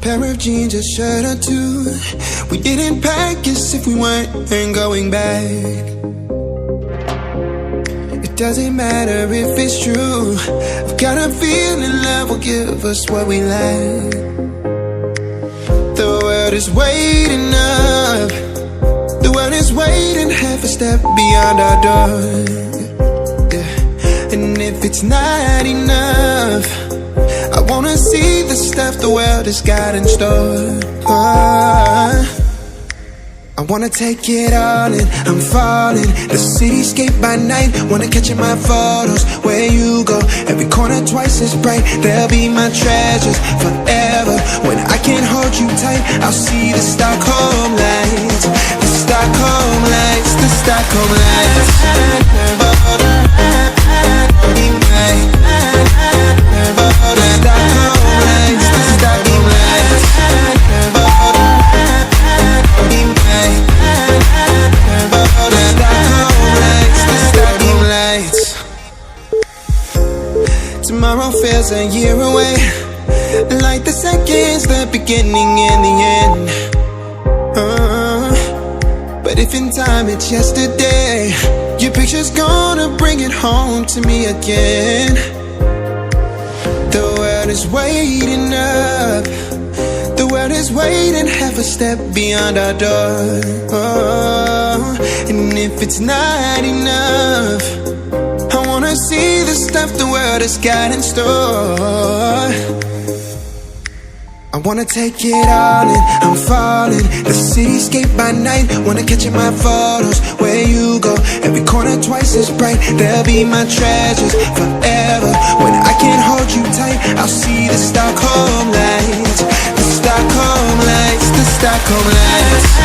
Pair of jeans, a shirt or two. We didn't pack as if we weren't going back. It doesn't matter if it's true. I've got a feeling love will give us what we lack. The world is waiting up. The world is waiting half a step beyond our door. Yeah. And if it's not enough, I wanna see the stuff the world has got in store. I wanna take it all in, I'm falling. The cityscape by night, wanna catch in my photos. Where you go, every corner twice as bright. They'll be my treasures forever. When I can't hold you tight, I'll see the Stockholm lights. The Stockholm lights, the Stockholm lights. Tomorrow feels a year away, like the seconds, the beginning and the end. But if in time it's yesterday, your picture's gonna bring it home to me again. The world is waiting up. The world is waiting half a step beyond our door. And if it's not enough, I wanna see the stuff the world has got in store. I wanna take it all in, I'm falling. The cityscape by night, wanna catch in my photos. Where you go, every corner twice as bright. They'll be my treasures forever. When I can't hold you tight, I'll see the Stockholm lights. The Stockholm lights, the Stockholm lights.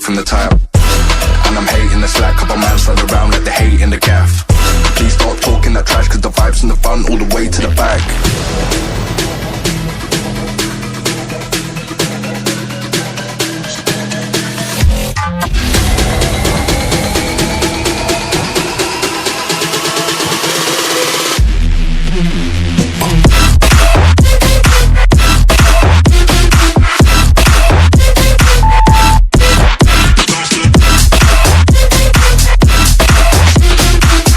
from the top.